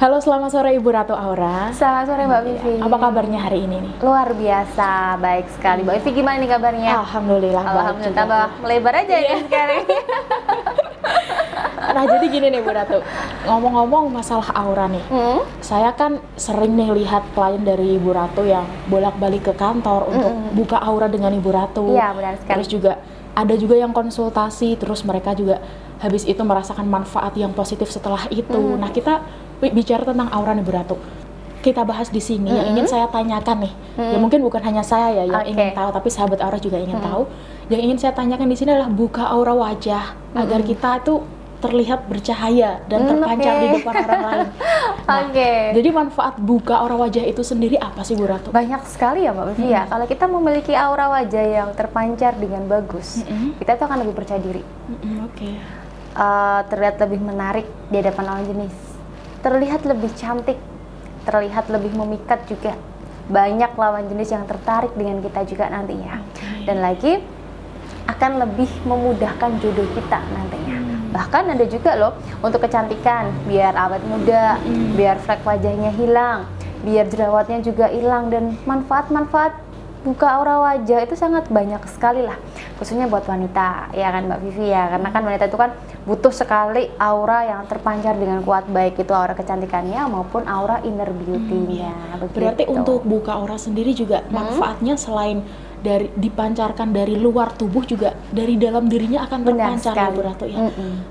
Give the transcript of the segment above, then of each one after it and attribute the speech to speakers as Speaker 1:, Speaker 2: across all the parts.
Speaker 1: Halo, selamat sore Ibu Ratu Aura.
Speaker 2: Selamat sore Mbak Vivi.
Speaker 1: Apa kabarnya hari ini nih?
Speaker 2: Luar biasa, baik sekali. Mbak Vivi gimana nih kabarnya?
Speaker 1: Alhamdulillah.
Speaker 2: Alhamdulillah, tambah melebar aja ya sekarang.
Speaker 1: Nah, jadi gini nih Bu Ratu, ngomong-ngomong masalah aura nih, saya kan sering nih lihat klien dari Ibu Ratu yang bolak-balik ke kantor untuk buka aura dengan Ibu Ratu.
Speaker 2: Iya, benar sekali.
Speaker 1: Terus juga ada juga yang konsultasi, terus mereka juga habis itu merasakan manfaat yang positif setelah itu. Nah, kita bicara tentang aura nih Bu Ratu. Kita bahas di sini. Yang ingin saya tanyakan nih, ya mungkin bukan hanya saya ya yang ingin tahu, tapi sahabat aura juga ingin tahu. Yang ingin saya tanyakan di sini adalah buka aura wajah agar kita itu terlihat bercahaya dan terpancar di depan orang lain. Nah, jadi manfaat buka aura wajah itu sendiri apa sih Bu Ratu?
Speaker 2: Banyak sekali ya Mbak Vivi ya. Kalau kita memiliki aura wajah yang terpancar dengan bagus, kita tuh akan lebih percaya diri. Terlihat lebih menarik di hadapan lawan jenis, terlihat lebih cantik, terlihat lebih memikat juga. Banyak lawan jenis yang tertarik dengan kita juga nantinya. Dan lagi akan lebih memudahkan jodoh kita nantinya. Bahkan ada juga loh untuk kecantikan, biar awet muda, biar flek wajahnya hilang, biar jerawatnya juga hilang, dan manfaat-manfaat buka aura wajah itu sangat banyak sekali lah, khususnya buat wanita ya kan Mbak Vivi ya, karena kan wanita itu kan butuh sekali aura yang terpancar dengan kuat, baik itu aura kecantikannya maupun aura inner beauty-nya.
Speaker 1: Berarti untuk buka aura sendiri juga manfaatnya selain dari dipancarkan dari luar tubuh, juga dari dalam dirinya akan terpancar ya Bu Ratu ya.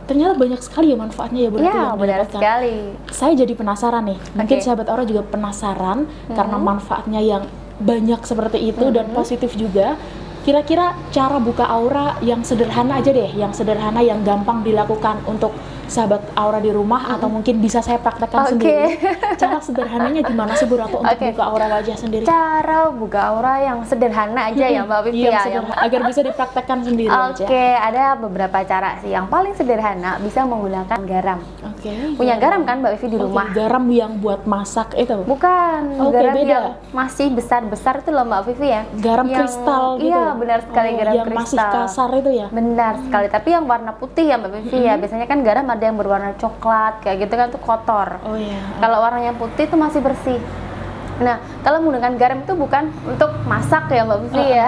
Speaker 1: Ternyata banyak sekali ya manfaatnya ya Bu Ratu.
Speaker 2: Iya, benar sekali.
Speaker 1: Saya jadi penasaran nih, mungkin sahabat aura juga penasaran karena manfaatnya yang banyak seperti itu dan positif juga. Kira-kira cara buka aura yang sederhana aja deh, yang sederhana, yang gampang dilakukan untuk sahabat aura di rumah, atau mungkin bisa saya praktekkan sendiri. Cara sederhananya gimana sih Bu Ratu untuk buka aura wajah sendiri?
Speaker 2: Cara buka aura yang sederhana aja ya Mbak Vivi ya,
Speaker 1: agar bisa dipraktekkan sendiri aja.
Speaker 2: Ada beberapa cara sih. Yang paling sederhana bisa menggunakan garam. Punya garam kan Mbak Vivi di rumah?
Speaker 1: Garam yang buat masak itu?
Speaker 2: Bukan, garam yang masih besar-besar itu loh Mbak Vivi ya.
Speaker 1: Garam kristal gitu?
Speaker 2: Iya, benar sekali, garam
Speaker 1: yang
Speaker 2: kristal.
Speaker 1: Masih kasar itu ya?
Speaker 2: Benar sekali, tapi yang warna putih ya Mbak Vivi ya. Biasanya kan garam ada yang berwarna coklat, kayak gitu kan tuh kotor. Kalau warnanya putih itu masih bersih. Nah, kalau menggunakan garam itu bukan untuk masak ya Mbak Vivi ya,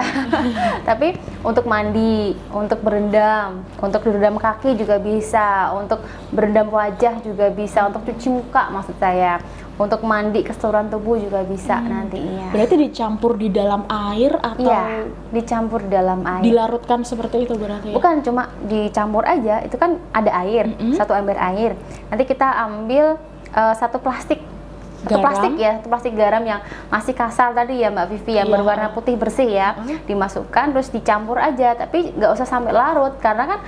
Speaker 2: tapi untuk mandi, untuk berendam, untuk berendam kaki juga bisa, untuk berendam wajah juga bisa, untuk cuci muka maksud saya, untuk mandi keseluruhan tubuh juga bisa nantinya.
Speaker 1: Berarti dicampur di dalam air atau?
Speaker 2: Iya, dicampur di dalam air.
Speaker 1: Dilarutkan seperti itu berarti ya?
Speaker 2: Bukan cuma dicampur aja, itu kan ada air, satu ember air. Nanti kita ambil satu plastik garam yang masih kasar tadi ya Mbak Vivi, yang berwarna putih bersih ya, dimasukkan terus dicampur aja, tapi nggak usah sampai larut karena kan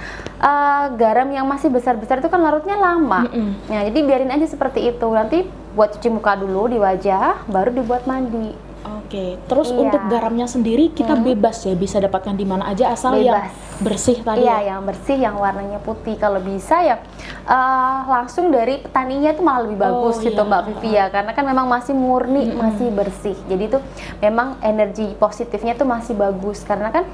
Speaker 2: garam yang masih besar-besar itu kan larutnya lama. Nah, jadi biarin aja seperti itu, nanti buat cuci muka dulu di wajah, baru dibuat mandi.
Speaker 1: Terus untuk garamnya sendiri kita bebas ya, bisa dapatkan di mana aja asal yang bersih tadi.
Speaker 2: Iya, yang bersih, yang warnanya putih. Kalau bisa ya langsung dari petaninya itu malah lebih bagus gitu Mbak Vivi ya, karena kan memang masih murni, masih bersih. Jadi itu memang energi positifnya tuh masih bagus, karena kan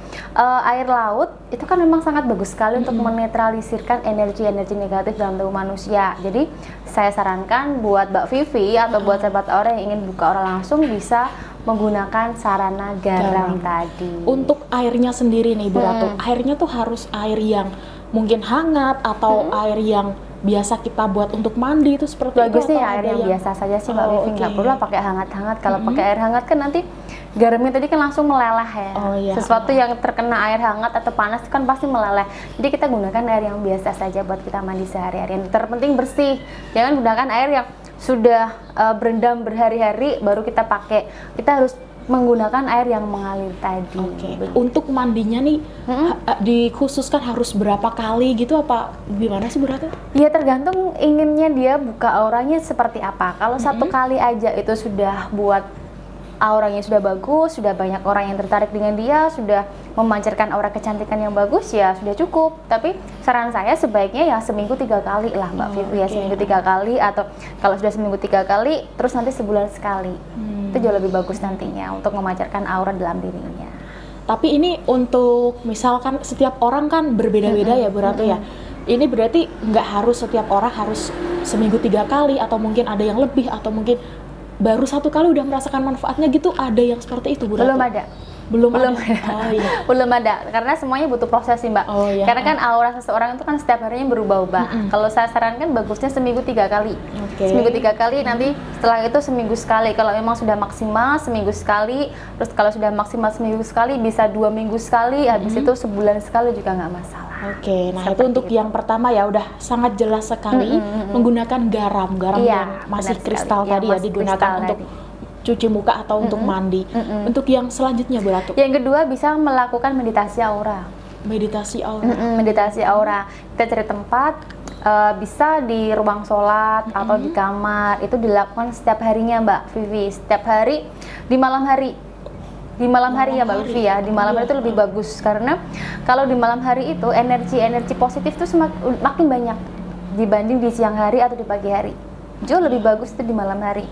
Speaker 2: air laut itu kan memang sangat bagus sekali untuk menetralisirkan energi-energi negatif dalam tubuh manusia. Jadi saya sarankan buat Mbak Vivi atau buat sahabat aura yang ingin buka aura langsung bisa menggunakan sarana garam tadi.
Speaker 1: Untuk airnya sendiri nih Bu Ratu, airnya tuh harus air yang mungkin hangat atau air yang biasa kita buat untuk mandi itu seperti
Speaker 2: bagusnya ya air yang biasa saja sih Mbak Vivi, nggak perlu pakai hangat-hangat. Kalau pakai air hangat kan nanti garamnya tadi kan langsung meleleh ya. Sesuatu yang terkena air hangat atau panas kan pasti meleleh. Jadi kita gunakan air yang biasa saja buat kita mandi sehari-hari. Yang terpenting bersih. Jangan gunakan air yang sudah berendam berhari-hari baru kita pakai. Kita harus menggunakan air yang mengalir tadi.
Speaker 1: Untuk mandinya nih dikhususkan harus berapa kali gitu, apa gimana sih Bu Ratu?
Speaker 2: Ya tergantung inginnya dia buka auranya seperti apa. Kalau satu kali aja itu sudah buat auranya sudah bagus, sudah banyak orang yang tertarik dengan dia, sudah memancarkan aura kecantikan yang bagus, ya sudah cukup. Tapi saran saya sebaiknya ya seminggu 3 kali lah Mbak Vivi ya, seminggu 3 kali, atau kalau sudah seminggu 3 kali terus nanti sebulan sekali. Itu jauh lebih bagus nantinya untuk memancarkan aura dalam dirinya.
Speaker 1: Tapi ini untuk misalkan setiap orang kan berbeda-beda ya Bu Ratu ya. Ini berarti nggak harus setiap orang harus seminggu 3 kali, atau mungkin ada yang lebih, atau mungkin baru 1 kali udah merasakan manfaatnya gitu, ada yang seperti itu Bu Ratu?
Speaker 2: Belum ada.
Speaker 1: Belum
Speaker 2: Belum
Speaker 1: ada. Oh, iya.
Speaker 2: Belum ada, karena semuanya butuh proses sih Mbak.
Speaker 1: Oh, iya.
Speaker 2: Karena kan aura seseorang itu kan setiap harinya berubah-ubah. Kalau saya sarankan bagusnya seminggu 3 kali.
Speaker 1: Oke.
Speaker 2: Seminggu 3 kali, nanti setelah itu seminggu sekali. Kalau memang sudah maksimal seminggu sekali, terus kalau sudah maksimal seminggu sekali bisa 2 minggu sekali, habis itu sebulan sekali juga nggak masalah.
Speaker 1: Oke, nah
Speaker 2: Seperti
Speaker 1: itu untuk yang pertama ya udah sangat jelas sekali menggunakan garam
Speaker 2: Iya,
Speaker 1: yang masih
Speaker 2: benar
Speaker 1: kristal
Speaker 2: sekali.
Speaker 1: tadi
Speaker 2: Yang
Speaker 1: ya,
Speaker 2: masih
Speaker 1: digunakan
Speaker 2: kristal
Speaker 1: untuk
Speaker 2: tadi.
Speaker 1: cuci muka atau untuk mandi. Untuk yang selanjutnya Bu Ratu,
Speaker 2: Yang kedua bisa melakukan meditasi aura.
Speaker 1: meditasi aura.
Speaker 2: Meditasi aura, kita cari tempat, bisa di ruang sholat atau di kamar, itu dilakukan setiap harinya Mbak Vivi, setiap hari di malam hari. Di malam hari ya Mbak Vivi ya, di malam hari itu lebih bagus, karena kalau di malam hari itu energi positif itu makin banyak dibanding di siang hari atau di pagi hari. Jauh lebih bagus itu di malam hari,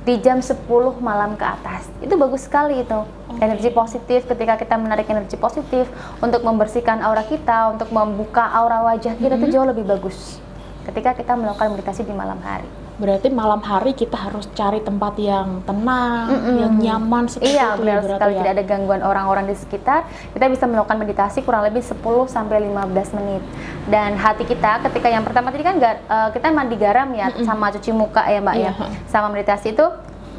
Speaker 2: di jam 10 malam ke atas. Itu bagus sekali itu. Energi positif, ketika kita menarik energi positif untuk membersihkan aura kita, untuk membuka aura wajah kita itu jauh lebih bagus ketika kita melakukan meditasi di malam hari.
Speaker 1: Berarti malam hari kita harus cari tempat yang tenang, yang nyaman seperti
Speaker 2: Iya,
Speaker 1: itu
Speaker 2: benar
Speaker 1: ya Bu Ratu
Speaker 2: sekali,
Speaker 1: ya.
Speaker 2: tidak ada gangguan orang-orang di sekitar. Kita bisa melakukan meditasi kurang lebih 10 sampai 15 menit. Dan hati kita ketika yang pertama tadi kan kita mandi garam ya, sama cuci muka ya Mbak ya. Sama meditasi itu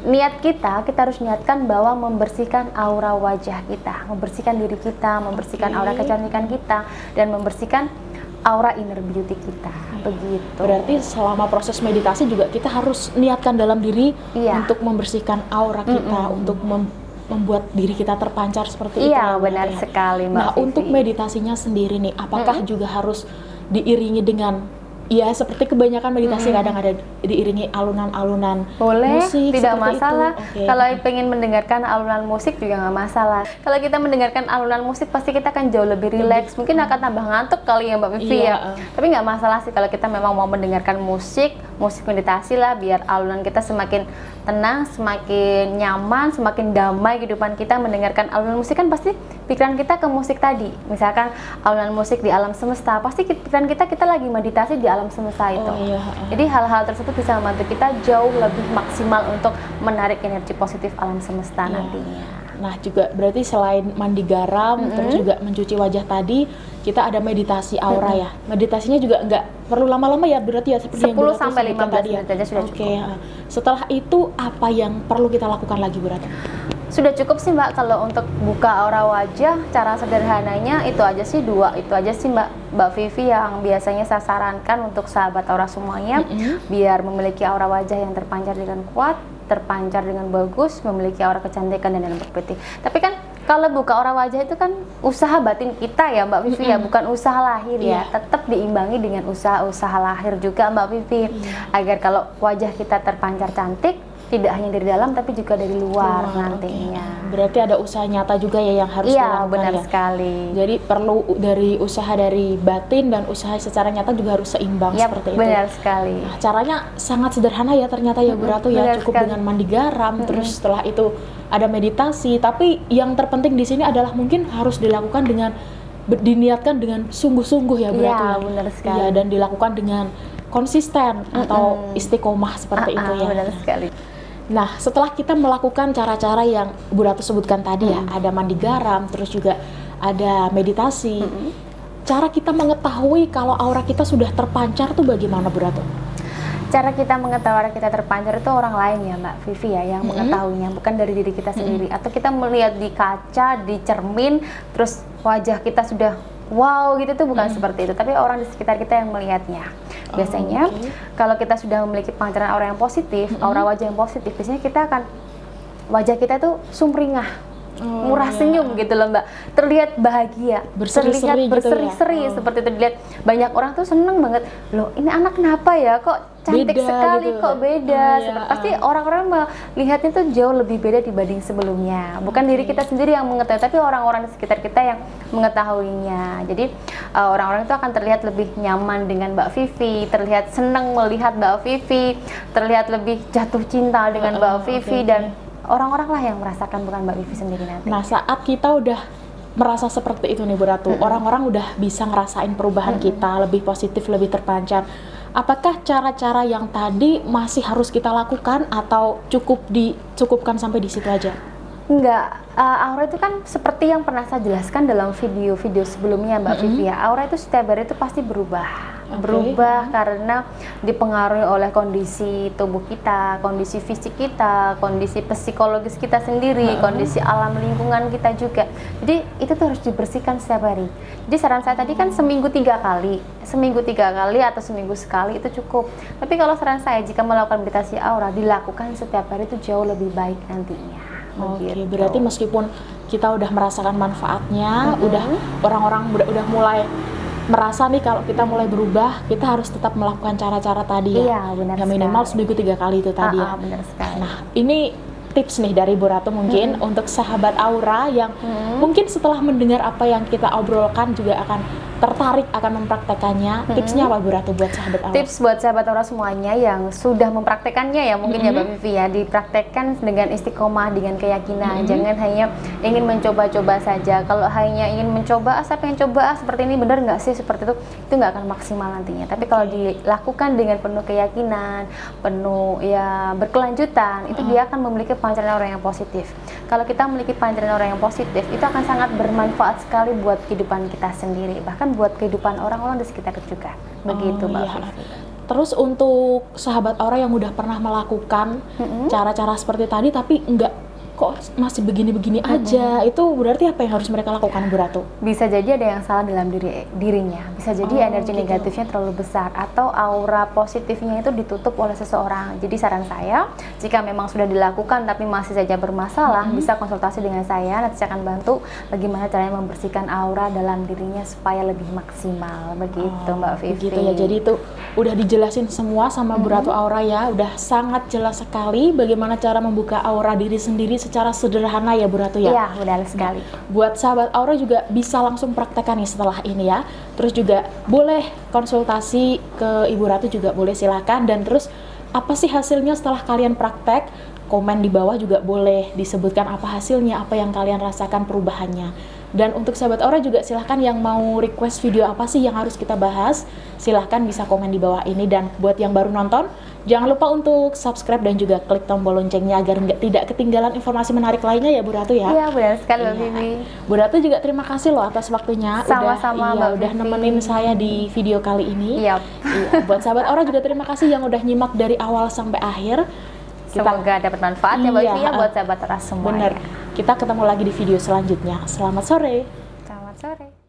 Speaker 2: niat kita harus niatkan bahwa membersihkan aura wajah kita, membersihkan diri kita, membersihkan aura kecantikan kita, dan membersihkan aura inner beauty kita. Begitu.
Speaker 1: Berarti selama proses meditasi juga kita harus niatkan dalam diri untuk membersihkan aura kita, untuk membuat diri kita terpancar seperti itu.
Speaker 2: Iya, benar sekali Mbak
Speaker 1: Nah,
Speaker 2: Vivi.
Speaker 1: untuk meditasinya sendiri nih, apakah juga harus diiringi dengan, ya seperti kebanyakan meditasi kadang ada diiringi alunan-alunan
Speaker 2: boleh,
Speaker 1: musik,
Speaker 2: tidak
Speaker 1: seperti
Speaker 2: masalah.
Speaker 1: itu? Oke.
Speaker 2: Kalau pengen mendengarkan alunan musik juga nggak masalah. Kalau kita mendengarkan alunan musik pasti kita akan jauh lebih rileks. Mungkin akan tambah ngantuk kali ya Mbak Vivi
Speaker 1: Iya.
Speaker 2: ya. Tapi nggak masalah sih kalau kita memang mau mendengarkan musik meditasi lah, biar alunan kita semakin tenang, semakin nyaman, semakin damai kehidupan kita. Mendengarkan alunan musik kan pasti pikiran kita ke musik tadi. Misalkan alunan musik di alam semesta, pasti pikiran kita lagi meditasi di alam semesta itu.
Speaker 1: Oh, iya.
Speaker 2: Jadi hal-hal tersebut bisa membantu kita jauh lebih maksimal untuk menarik energi positif alam semesta nantinya.
Speaker 1: Nah, juga berarti selain mandi garam, terus juga mencuci wajah tadi, kita ada meditasi aura ya. Meditasinya juga nggak perlu lama-lama ya, berarti ya seperti
Speaker 2: 10
Speaker 1: yang Bu Ratu
Speaker 2: sampai
Speaker 1: sebutkan
Speaker 2: 15
Speaker 1: tadi ya.
Speaker 2: menit aja sudah
Speaker 1: Oke,
Speaker 2: cukup.
Speaker 1: ya. Setelah itu apa yang perlu kita lakukan lagi Bu Ratu?
Speaker 2: Sudah cukup sih Mbak, kalau untuk buka aura wajah, cara sederhananya itu aja sih, itu aja sih Mbak Vivi yang biasanya saya sarankan untuk sahabat aura semuanya, biar memiliki aura wajah yang terpancar dengan kuat, terpancar dengan bagus, memiliki aura kecantikan dan berputih. Tapi kan kalau buka aura wajah itu kan usaha batin kita ya Mbak Vivi ya, bukan usaha lahir ya. Tetap diimbangi dengan usaha-usaha lahir juga Mbak Vivi, agar kalau wajah kita terpancar cantik, tidak hanya dari dalam tapi juga dari luar nantinya.
Speaker 1: Berarti ada usaha nyata juga ya yang harus dilakukan.
Speaker 2: Iya, benar
Speaker 1: ya.
Speaker 2: sekali.
Speaker 1: Jadi perlu dari usaha dari batin dan usaha secara nyata juga harus seimbang seperti itu.
Speaker 2: Benar sekali.
Speaker 1: Nah, caranya sangat sederhana ya ternyata ya Bu Ratu ya,
Speaker 2: benar
Speaker 1: cukup
Speaker 2: sekali.
Speaker 1: dengan mandi garam, terus setelah itu ada meditasi. Tapi yang terpenting di sini adalah mungkin harus dilakukan dengan diniatkan dengan sungguh-sungguh ya Bu
Speaker 2: Iya,
Speaker 1: Ratu ya.
Speaker 2: benar sekali.
Speaker 1: Iya, dan dilakukan dengan konsisten atau istiqomah seperti itu ya.
Speaker 2: Benar sekali.
Speaker 1: Nah, setelah kita melakukan cara-cara yang Bu Ratu sebutkan tadi ya, ada mandi garam, terus juga ada meditasi. Cara kita mengetahui kalau aura kita sudah terpancar tuh bagaimana Bu Ratu?
Speaker 2: Cara kita mengetahui aura kita terpancar itu orang lain ya Mbak Vivi ya, yang mengetahuinya, bukan dari diri kita sendiri. Atau kita melihat di kaca, di cermin, terus wajah kita sudah wow gitu, tuh bukan seperti itu, tapi orang di sekitar kita yang melihatnya. Biasanya kalau kita sudah memiliki pancaran aura yang positif, aura wajah yang positif, biasanya kita akan wajah kita tuh sumringah, murah senyum gitu loh Mbak, terlihat bahagia,
Speaker 1: Berseri-seri
Speaker 2: terlihat
Speaker 1: gitu ya?
Speaker 2: berseri-seri seperti itu. Dilihat banyak orang tuh seneng banget, loh ini anak kenapa ya, kok cantik
Speaker 1: Beda
Speaker 2: sekali
Speaker 1: gitu.
Speaker 2: kok beda. Pasti orang-orang melihatnya tuh jauh lebih beda dibanding sebelumnya. Bukan diri kita sendiri yang mengetahui, tapi orang-orang di sekitar kita yang mengetahuinya. Jadi orang-orang itu akan terlihat lebih nyaman dengan Mbak Vivi, terlihat senang melihat Mbak Vivi, terlihat lebih jatuh cinta dengan Mbak Vivi, dan orang-orang lah yang merasakan, bukan Mbak Vivi sendiri nanti.
Speaker 1: Nah, saat kita udah merasa seperti itu nih Bu Ratu, orang-orang udah bisa ngerasain perubahan kita, lebih positif, lebih terpancar. Apakah cara-cara yang tadi masih harus kita lakukan atau dicukupkan sampai di situ aja?
Speaker 2: Enggak, aura itu kan seperti yang pernah saya jelaskan dalam video-video sebelumnya Mbak Vivi ya, aura itu setiap hari itu pasti berubah. Berubah karena dipengaruhi oleh kondisi tubuh kita, kondisi fisik kita, kondisi psikologis kita sendiri, kondisi alam lingkungan kita juga. Jadi itu tuh harus dibersihkan setiap hari. Jadi saran saya tadi kan seminggu 3 kali atau seminggu sekali itu cukup. Tapi kalau saran saya jika melakukan meditasi aura dilakukan setiap hari itu jauh lebih baik nantinya.
Speaker 1: Oke, berarti meskipun kita udah merasakan manfaatnya, udah orang-orang udah mulai merasa nih kalau kita mulai berubah, kita harus tetap melakukan cara-cara tadi ya.
Speaker 2: Iya, benar
Speaker 1: yang minimal seminggu 3 kali itu tadi ya.
Speaker 2: Benar sekali.
Speaker 1: Nah, ini tips nih dari Bu Ratu mungkin untuk sahabat aura yang mungkin setelah mendengar apa yang kita obrolkan juga akan tertarik akan mempraktekannya. Tipsnya apa Bu Ratu buat sahabat aura?
Speaker 2: Tips buat sahabat aura semuanya yang sudah mempraktekannya ya mungkin ya Mbak Vivi ya, dipraktekkan dengan istiqomah, dengan keyakinan. Jangan hanya ingin mencoba-coba saja. Kalau hanya ingin mencoba, saya pengen coba seperti ini, benar nggak sih seperti itu nggak akan maksimal nantinya. Tapi kalau dilakukan dengan penuh keyakinan, penuh ya berkelanjutan, itu dia akan memiliki pancaran aura yang positif. Kalau kita memiliki pancaran aura yang positif, itu akan sangat bermanfaat sekali buat kehidupan kita sendiri, bahkan buat kehidupan orang-orang di sekitar juga. Begitu Mbak Vivi.
Speaker 1: Terus untuk sahabat aura yang udah pernah melakukan cara-cara seperti tadi tapi enggak kok masih begini-begini aja, itu berarti apa yang harus mereka lakukan Bu Ratu?
Speaker 2: Bisa jadi ada yang salah dalam dirinya, bisa jadi energi negatifnya terlalu besar atau aura positifnya itu ditutup oleh seseorang. Jadi saran saya, jika memang sudah dilakukan tapi masih saja bermasalah, bisa konsultasi dengan saya, nanti saya akan bantu bagaimana caranya membersihkan aura dalam dirinya supaya lebih maksimal. Begitu Mbak Vivi.
Speaker 1: Begitu ya, jadi itu udah dijelasin semua sama Bu Ratu Aura ya, udah sangat jelas sekali bagaimana cara membuka aura diri sendiri secara sederhana ya Bu Ratu ya.
Speaker 2: Iya, benar sekali.
Speaker 1: Buat sahabat aura juga bisa langsung praktekkan nih setelah ini ya. Terus juga boleh konsultasi ke Ibu Ratu juga boleh, silakan. Dan terus apa sih hasilnya setelah kalian praktek? Komen di bawah juga boleh disebutkan apa hasilnya, apa yang kalian rasakan perubahannya. Dan untuk sahabat aura juga silahkan yang mau request video apa sih yang harus kita bahas, silahkan bisa komen di bawah ini. Dan buat yang baru nonton, jangan lupa untuk subscribe dan juga klik tombol loncengnya agar tidak ketinggalan informasi menarik lainnya ya Bu Ratu ya.
Speaker 2: Iya, benar sekali Mbak Vivi.
Speaker 1: Bu Ratu juga terima kasih loh atas waktunya.
Speaker 2: Sama-sama Mbak
Speaker 1: udah
Speaker 2: Vivi.
Speaker 1: nemenin saya di video kali ini.
Speaker 2: Iya.
Speaker 1: Buat sahabat aura juga terima kasih yang udah nyimak dari awal sampai akhir.
Speaker 2: Semoga dapat manfaat ya Mbak Vivi ya buat sahabat aura semua.
Speaker 1: Bener. Kita ketemu lagi di video selanjutnya. Selamat sore.
Speaker 2: Selamat sore.